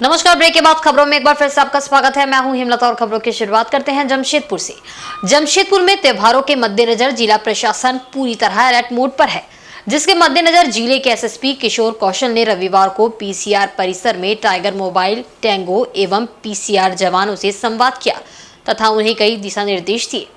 नमस्कार। ब्रेक के बाद खबरों में एक बार फिर से आपका स्वागत है। मैं हूं हिमलता और खबरों की शुरुआत करते हैं जमशेदपुर से। जमशेदपुर में त्योहारों के मद्देनजर जिला प्रशासन पूरी तरह अलर्ट मोड पर है, जिसके मद्देनजर जिले के एसएसपी किशोर कौशल ने रविवार को पीसीआर परिसर में टाइगर मोबाइल, टेंगो एवं पीसीआर जवानों से संवाद किया तथा उन्हें कई दिशा निर्देश दिए।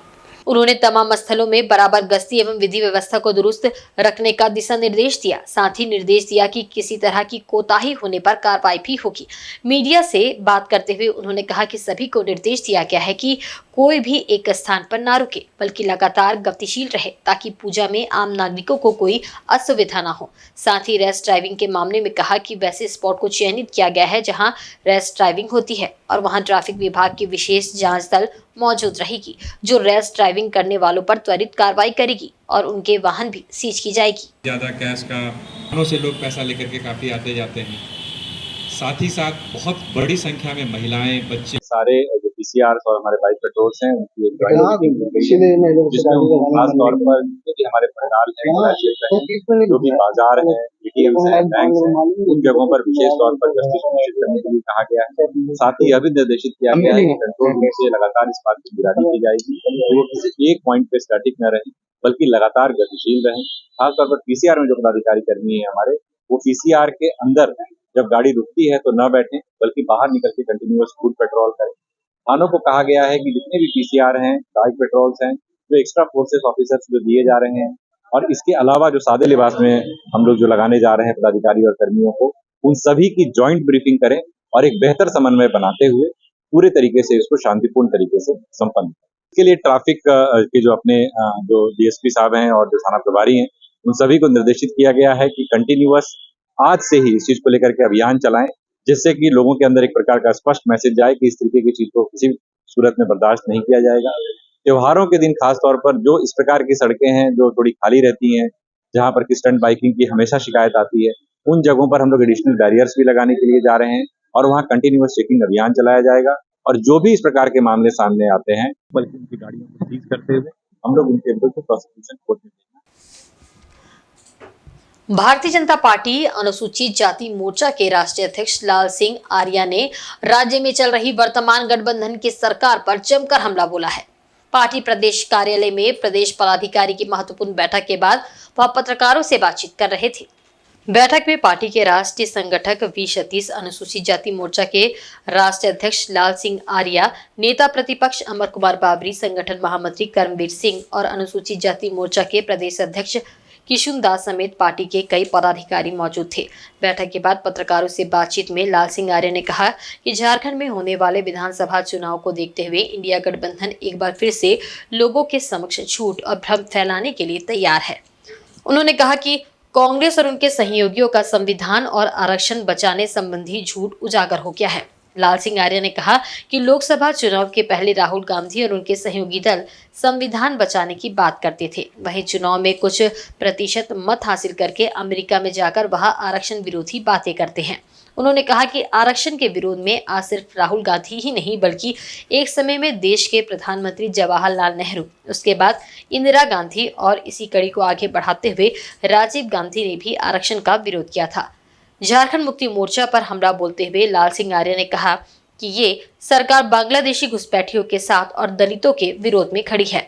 उन्होंने तमाम स्थलों में बराबर गश्ती एवं विधि व्यवस्था को दुरुस्त रखने का दिशा निर्देश दिया। साथ ही निर्देश दिया कि किसी तरह की कोताही होने पर कार्रवाई भी होगी। मीडिया से बात करते हुए उन्होंने कहा कि सभी को निर्देश दिया गया है कि कोई भी एक स्थान पर न रुके, बल्कि लगातार गतिशील रहे ताकि पूजा में आम नागरिकों को कोई असुविधा न हो। साथ ही रेस ड्राइविंग के मामले में कहा कि वैसे स्पॉट को चयनित किया गया है जहां रेस ड्राइविंग होती है और वहां ट्रैफिक विभाग की विशेष जांच दल मौजूद रहेगी, जो रेस ड्राइविंग करने वालों पर त्वरित कार्रवाई करेगी और उनके वाहन भी सीज की जाएगी। ज़्यादा कैश का वाहनों से लोग पैसा लेकर के काफ़ी आते जाते हैं। साथ ही साथ बहुत बड़ी संख्या में महिलाएं, बच्चे, सारे जो पीसीआर और हमारे बाइक पेट्रोल्स हैं उनकी एक जॉइंट मीटिंग हो गई है, जिसमें उनको खास तौर पर जो भी हमारे पंडाल हैं, जो भी बाजार हैं, एटीएम्स हैं, बैंक हैं, उन जगहों पर विशेष तौर पर गश्ती सुनिश्चित करने के लिए कहा गया है। साथ ही यह भी निर्देशित किया गया है कि कंट्रोल रूम से लगातार इस बात की निगरानी की जाएगी कि वो किसी एक पॉइंट पे स्टैटिक न रहे, बल्कि लगातार गतिशील रहें। खासतौर पर पीसीआर में जो पदाधिकारी कर्मी है हमारे, वो पीसीआर के अंदर जब गाड़ी रुकती है तो न बैठें, बल्कि बाहर निकल के कंटिन्यूअस फुट पेट्रोल करें। थानों को कहा गया है कि जितने भी पीसीआर हैं, बाइक पेट्रोल्स हैं, जो एक्स्ट्रा फोर्सेस ऑफिसर्स जो दिए जा रहे हैं, और इसके अलावा जो सादे लिबास में हम लोग जो लगाने जा रहे हैं पदाधिकारी और कर्मियों को, उन सभी की जॉइंट ब्रीफिंग करें और एक बेहतर समन्वय बनाते हुए पूरे तरीके से इसको शांतिपूर्ण तरीके से संपन्न करें। इसके लिए ट्रैफिक के जो अपने जो डीएसपी साहब हैं और जो थाना प्रभारी हैं, उन सभी को निर्देशित किया गया है कि कंटिन्यूअस आज से ही इस चीज को लेकर के अभियान चलाएं, जिससे कि लोगों के अंदर एक प्रकार का स्पष्ट मैसेज जाए कि इस तरीके की चीज को किसी सूरत में बर्दाश्त नहीं किया जाएगा। त्योहारों के दिन खास तौर पर जो इस प्रकार की सड़कें हैं जो थोड़ी खाली रहती हैं, जहां पर कि स्टंट बाइकिंग की हमेशा शिकायत आती है, उन जगहों पर हम लोग एडिशनल बैरियर्स भी लगाने के लिए जा रहे हैं और वहां कंटिन्यूअस चेकिंग अभियान चलाया जाएगा। और जो भी इस प्रकार के मामले सामने आते हैं, बल्कि उनकी गाड़ियों को सीज करते हुए हम लोग उनके विरुद्ध प्रोसिक्यूशन कोर्ट में भारतीय जनता पार्टी अनुसूचित जाति मोर्चा के राष्ट्रीय अध्यक्ष लाल सिंह आर्या ने राज्य में चल रही वर्तमान गठबंधन की सरकार पर जमकर हमला बोला है। पार्टी प्रदेश कार्यालय में प्रदेश पदाधिकारी की महत्वपूर्ण बैठक के बाद वह पत्रकारों से बातचीत कर रहे थे। बैठक में पार्टी के राष्ट्रीय संगठक वी सतीश, अनुसूचित जाति मोर्चा के राष्ट्रीय अध्यक्ष लाल सिंह आर्या, नेता प्रतिपक्ष अमर कुमार बाबरी, संगठन महामंत्री कर्मवीर सिंह और अनुसूचित जाति मोर्चा के प्रदेश अध्यक्ष किशुन दास समेत पार्टी के कई पदाधिकारी मौजूद थे। बैठक के बाद पत्रकारों से बातचीत में लाल सिंह आर्य ने कहा कि झारखंड में होने वाले विधानसभा चुनाव को देखते हुए इंडिया गठबंधन एक बार फिर से लोगों के समक्ष झूठ और भ्रम फैलाने के लिए तैयार है। उन्होंने कहा कि कांग्रेस और उनके सहयोगियों का संविधान और आरक्षण बचाने संबंधी झूठ उजागर हो गया है। लाल सिंह आर्य ने कहा कि लोकसभा चुनाव के पहले राहुल गांधी और उनके सहयोगी दल संविधान बचाने की बात करते थे, वहीं चुनाव में कुछ प्रतिशत मत हासिल करके अमेरिका में जाकर वहां आरक्षण विरोधी बातें करते हैं। उन्होंने कहा कि आरक्षण के विरोध में आज सिर्फ राहुल गांधी ही नहीं, बल्कि एक समय में देश के प्रधानमंत्री जवाहरलाल नेहरू, उसके बाद इंदिरा गांधी और इसी कड़ी को आगे बढ़ाते हुए राजीव गांधी ने भी आरक्षण का विरोध किया था। झारखंड मुक्ति मोर्चा पर हमला बोलते हुए लाल सिंह आर्य ने कहा कि ये सरकार बांग्लादेशी घुसपैठियों के साथ और दलितों के विरोध में खड़ी है।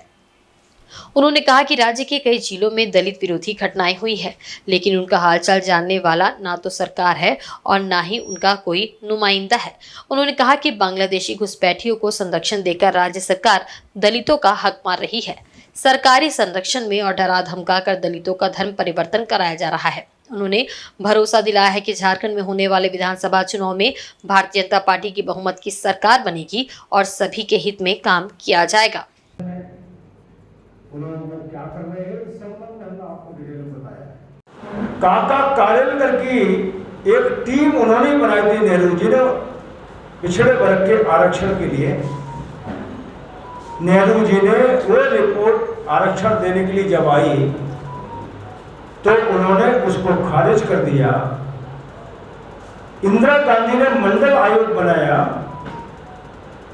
उन्होंने कहा कि राज्य के कई जिलों में दलित विरोधी घटनाएं हुई है, लेकिन उनका हालचाल जानने वाला ना तो सरकार है और ना ही उनका कोई नुमाइंदा है। उन्होंने कहा कि बांग्लादेशी घुसपैठियों को संरक्षण देकर राज्य सरकार दलितों का हक मार रही है। सरकारी संरक्षण में और डरा धमका कर दलितों का धर्म परिवर्तन कराया जा रहा है। उन्होंने भरोसा दिलाया है कि झारखंड में होने वाले विधानसभा चुनाव में भारतीय जनता पार्टी की बहुमत की सरकार बनेगी और सभी के हित में काम किया जाएगा। उन्होंने क्या कर रहे हैं इस संबंध में हमने आपको डिटेल में बताया। काका कारेलकर की एक टीम उन्होंने बनाई थी नेहरू जी ने पिछड़े वर्ग के आरक्षण के लिए। नेहरू जी ने वो रिपोर्ट आरक्षण देने के लिए जब आई तो उन्होंने उसको खारिज कर दिया। इंदिरा गांधी ने मंडल आयोग बनाया,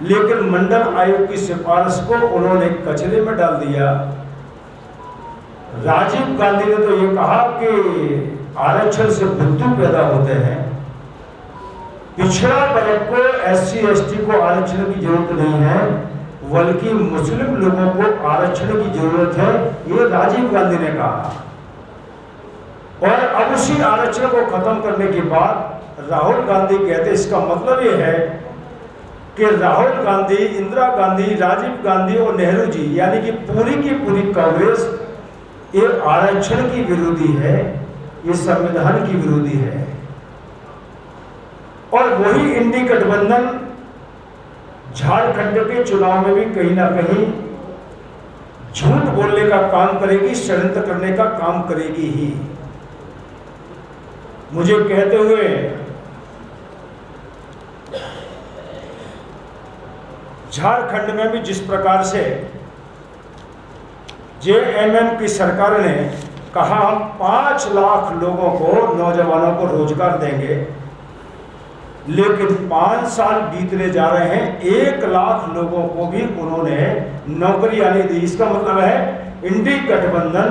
लेकिन मंडल आयोग की सिफारिश को उन्होंने कचरे में डाल दिया। राजीव गांधी ने तो ये कहा कि आरक्षण से बुद्धू पैदा होते हैं, पिछड़ा वर्ग को SC/ST को आरक्षण की जरूरत नहीं है, बल्कि मुस्लिम लोगों को आरक्षण की जरूरत है, ये राजीव गांधी ने कहा। और अब उसी आरक्षण को खत्म करने के बाद राहुल गांधी कहते, इसका मतलब ये है कि राहुल गांधी, इंदिरा गांधी, राजीव गांधी और नेहरू जी यानी कि पूरी की पूरी कांग्रेस ये आरक्षण की विरोधी है, ये संविधान की विरोधी है। और वही इंडी गठबंधन झारखंड के चुनाव में भी कहीं ना कहीं झूठ बोलने का काम करेगी, षड्यंत्र करने का काम करेगी ही। मुझे कहते हुए झारखंड में भी जिस प्रकार से JMM की सरकार ने कहा हम 5 लाख लोगों को, नौजवानों को रोजगार देंगे, लेकिन 5 साल बीतने जा रहे हैं, 1 लाख लोगों को भी उन्होंने नौकरियां नहीं दी। इसका मतलब है इंडी गठबंधन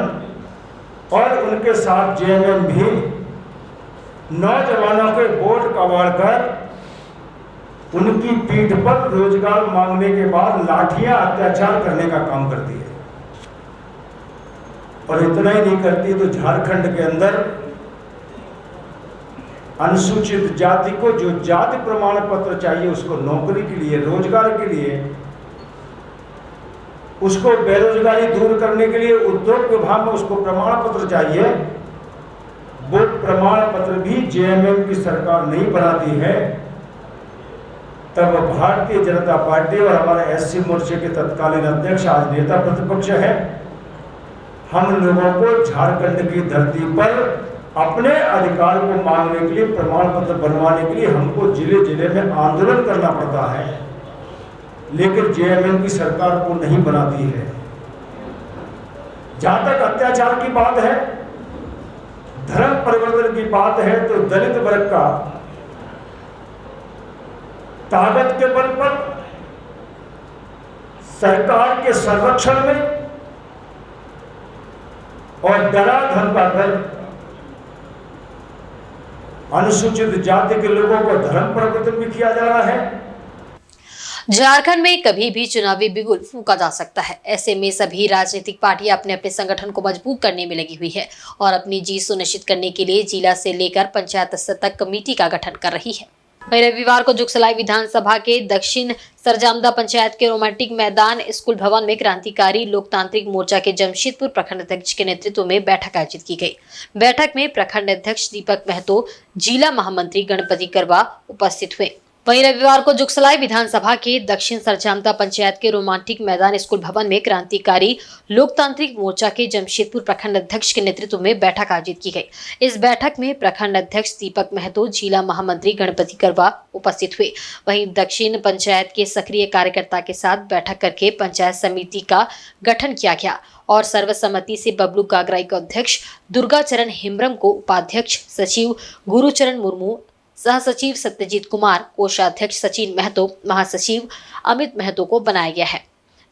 और उनके साथ JMM भी नौजवानों के वोट कबाड़ कर उनकी पीठ पर रोजगार मांगने के बाद लाठियां अत्याचार करने का काम करती है। और इतना ही नहीं करती तो झारखंड के अंदर अनुसूचित जाति को जो जाति प्रमाण पत्र चाहिए उसको नौकरी के लिए, रोजगार के लिए, उसको बेरोजगारी दूर करने के लिए उद्योग विभाग में उसको प्रमाण पत्र चाहिए, वो प्रमाण पत्र भी JMM की सरकार नहीं बनाती है। तब भारतीय जनता पार्टी और हमारे SC मोर्चे के तत्कालीन अध्यक्ष, आज नेता प्रतिपक्ष है, हम लोगों को झारखंड की धरती पर अपने अधिकार को मांगने के लिए, प्रमाण पत्र बनवाने के लिए हमको जिले जिले में आंदोलन करना पड़ता है, लेकिन JMM की सरकार को नहीं बनाती है। जहां तक अत्याचार की बात है, धर्म परिवर्तन की बात है, तो दलित वर्ग का ताकत के बल पर सरकार के संरक्षण में और डरा धमकाकर अनुसूचित जाति के लोगों को धर्म परिवर्तन भी किया जा रहा है। झारखंड में कभी भी चुनावी बिगुल फूंका जा सकता है। ऐसे में सभी राजनीतिक पार्टियां अपने अपने संगठन को मजबूत करने में लगी हुई है और अपनी जीत सुनिश्चित करने के लिए जिला से लेकर पंचायत स्तर तक कमेटी का गठन कर रही है। वहीं रविवार को जुगसलाई विधानसभा के दक्षिण सरजामदा पंचायत के रोमांटिक मैदान स्कूल भवन में क्रांतिकारी लोकतांत्रिक मोर्चा के जमशेदपुर प्रखंड अध्यक्ष के नेतृत्व में बैठक आयोजित की गई। बैठक में प्रखंड अध्यक्ष दीपक महतो, जिला महामंत्री गणपति करवा उपस्थित हुए। वहीं रविवार को जुगसलाई विधानसभा के दक्षिण सरजामदा पंचायत के रोमांटिक मैदान स्कूल भवन में क्रांतिकारी लोकतांत्रिक मोर्चा के जमशेदपुर प्रखंड अध्यक्ष के नेतृत्व में बैठक आयोजित की गई। इस बैठक में प्रखंड अध्यक्ष दीपक महतो, जिला महामंत्री गणपति करवा उपस्थित हुए। वहीं दक्षिण पंचायत के सक्रिय कार्यकर्ता के साथ बैठक करके पंचायत समिति का गठन किया गया और सर्वसम्मति से बबलू गागराई को अध्यक्ष, दुर्गाचरण हेम्ब्रम को उपाध्यक्ष, सचिव गुरुचरण मुर्मू, सह सचिव सत्यजीत कुमार, कोषाध्यक्ष सचिन महतो, महासचिव अमित महतो को बनाया गया है।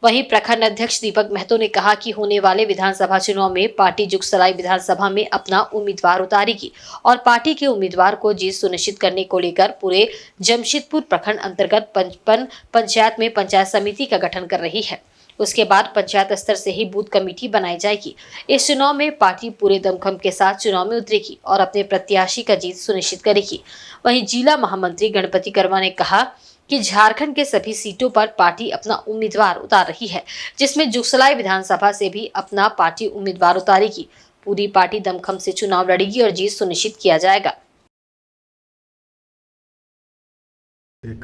वहीं प्रखंड अध्यक्ष दीपक महतो ने कहा कि होने वाले विधानसभा चुनाव में पार्टी जुगसलाई विधानसभा में अपना उम्मीदवार उतारेगी और पार्टी के उम्मीदवार को जीत सुनिश्चित करने को लेकर पूरे जमशेदपुर प्रखंड अंतर्गत 55 पंचायत में पंचायत समिति का गठन कर रही है। उसके बाद पंचायत स्तर से ही बूथ कमेटी बनाई जाएगी। इस चुनाव में पार्टी पूरे दमखम के साथ चुनाव में उतरेगी और अपने प्रत्याशी का जीत सुनिश्चित करेगी। वहीं जिला महामंत्री गणपति करवा ने कहा कि झारखंड के सभी सीटों पर पार्टी अपना उम्मीदवार उतार रही है, जिसमें जुगसलाई विधानसभा से भी अपना पार्टी उम्मीदवार उतारेगी। पूरी पार्टी दमखम से चुनाव लड़ेगी और जीत सुनिश्चित किया जाएगा।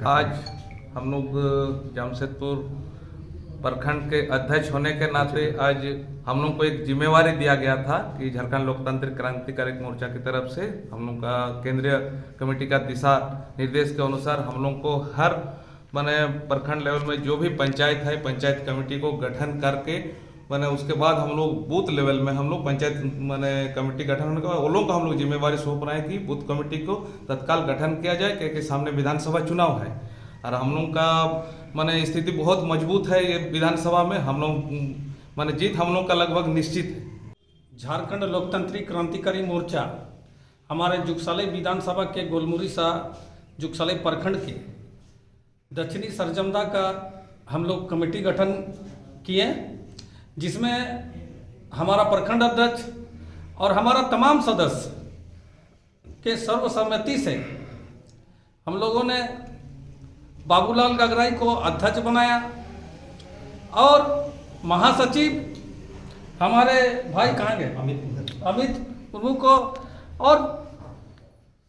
आज हम लोग जमशेदपुर प्रखंड के अध्यक्ष होने के नाते आज हम लोग को एक जिम्मेवारी दिया गया था कि झारखंड लोकतांत्रिक क्रांतिकारी मोर्चा की तरफ से हम लोग का केंद्रीय कमेटी का दिशा निर्देश के अनुसार हम लोग को हर माने प्रखंड लेवल में जो भी पंचायत है, पंचायत कमेटी को गठन करके माने उसके बाद हम लोग बूथ लेवल में हम लोग पंचायत माने कमेटी गठन होने के बाद वो लोग को हम लोग जिम्मेवारी सौंप रहे हैं कि बूथ कमेटी को तत्काल गठन किया जाए, क्योंकि सामने विधानसभा चुनाव है और हम लोग का माने स्थिति बहुत मजबूत है। ये विधानसभा में हम लोग माने जीत हम लोग का लगभग निश्चित है। झारखंड लोकतांत्रिक क्रांतिकारी मोर्चा हमारे जुगसलाई विधानसभा के गोलमुरी शाह जुगसलाई प्रखंड के दक्षिणी सरजमदा का हम लोग कमेटी गठन किए, जिसमें हमारा प्रखंड अध्यक्ष और हमारा तमाम सदस्य के सर्वसम्मति से हम लोगों ने बाबूलाल गगराई को अध्यक्ष बनाया और महासचिव हमारे भाई कहाँ गए, अमित मुर्मू को, और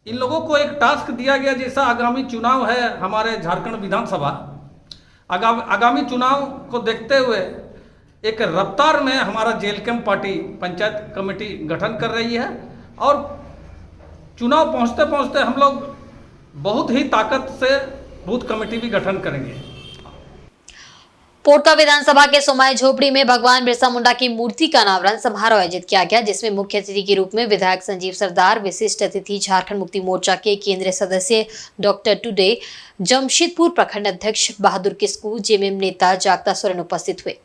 इन लोगों को एक टास्क दिया गया, जैसा आगामी चुनाव है हमारे झारखंड विधानसभा, आगामी चुनाव को देखते हुए एक रफ्तार में हमारा jail camp party panchayat committee गठन कर रही है और चुनाव पहुंचते पहुंचते हम लोग बहुत ही ताकत से बूथ कमेटी भी गठन करेंगे। पोटका विधानसभा के सोमाई झोपड़ी में भगवान बिरसा मुंडा की मूर्ति का अनावरण समारोह आयोजित किया गया, जिसमें मुख्य अतिथि के रूप में विधायक संजीव सरदार, विशिष्ट अतिथि झारखंड मुक्ति मोर्चा के केंद्रीय सदस्य डॉक्टर टुडे, जमशेदपुर प्रखंड अध्यक्ष बहादुर किस्कू, जेएमएम नेता जागता सोरेन उपस्थित हुए।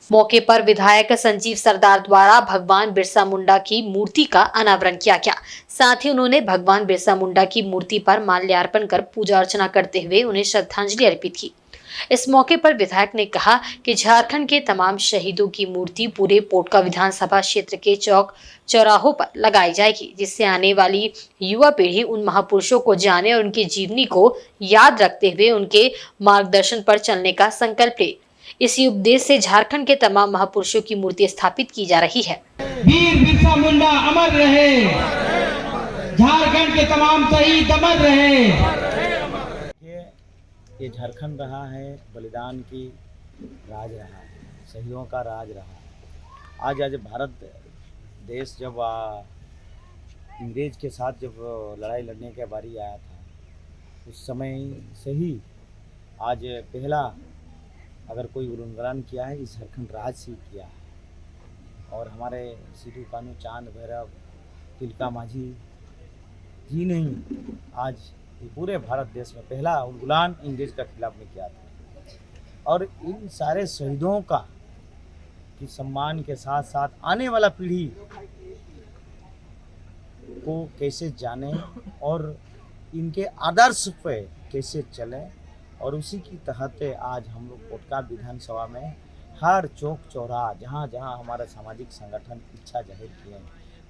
मौके पर विधायक संजीव सरदार द्वारा भगवान बिरसा मुंडा की मूर्ति का अनावरण किया गया। साथ ही उन्होंने भगवान बिरसा मुंडा की मूर्ति पर माल्यार्पण कर पूजा अर्चना करते हुए उन्हें श्रद्धांजलि अर्पित की। इस मौके पर विधायक ने कहा कि झारखंड के तमाम शहीदों की मूर्ति पूरे पोटका विधानसभा क्षेत्र के चौक चौराहों पर लगाई जाएगी, जिससे आने वाली युवा पीढ़ी उन महापुरुषों को जाने और उनकी जीवनी को याद रखते हुए उनके मार्गदर्शन पर चलने का संकल्प ले। इसी उद्देश्य से झारखंड के तमाम महापुरुषों की मूर्ति स्थापित की जा रही है। वीर बिरसा मुंडा अमर रहे, झारखंड के तमाम शहीद अमर रहे। ये झारखंड रहा है, बलिदान की राज रहा है, शहीदों का राज रहा है। आज भारत देश जब अंग्रेज के साथ जब लड़ाई लड़ने के बारी आया था, उस समय से ही आज पहला अगर कोई उल्लंघन किया है, इस झारखंड राज से किया है। और हमारे सिद्धू कानू, चांद भैरव, तिलका माझी जी नहीं, आज पूरे भारत देश में पहला उल्लंघन अंग्रेज का खिलाफ में किया था। और इन सारे शहीदों का की सम्मान के साथ साथ आने वाला पीढ़ी को कैसे जाने और इनके आदर्श पे कैसे चले, और उसी की तहत आज हम लोग पोटका विधानसभा में हर चौक चौराहा जहाँ जहाँ हमारा सामाजिक संगठन इच्छा जाहिर किए,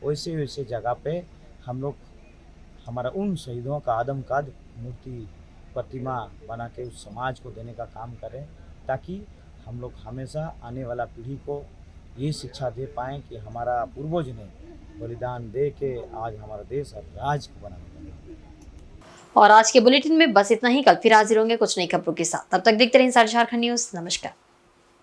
वैसे वैसे जगह पे हम लोग हमारा उन शहीदों का आदम कद मूर्ति प्रतिमा बना के उस समाज को देने का काम करें, ताकि हम लोग हमेशा आने वाला पीढ़ी को ये शिक्षा दे पाएँ कि हमारा पूर्वज ने बलिदान दे के आज हमारा देश और राज्य को बनाने। और आज के बुलेटिन में बस इतना ही। कल फिर हाजिर होंगे कुछ नई खबरों के साथ। तब तक देखते रहें झारखंड न्यूज। नमस्कार।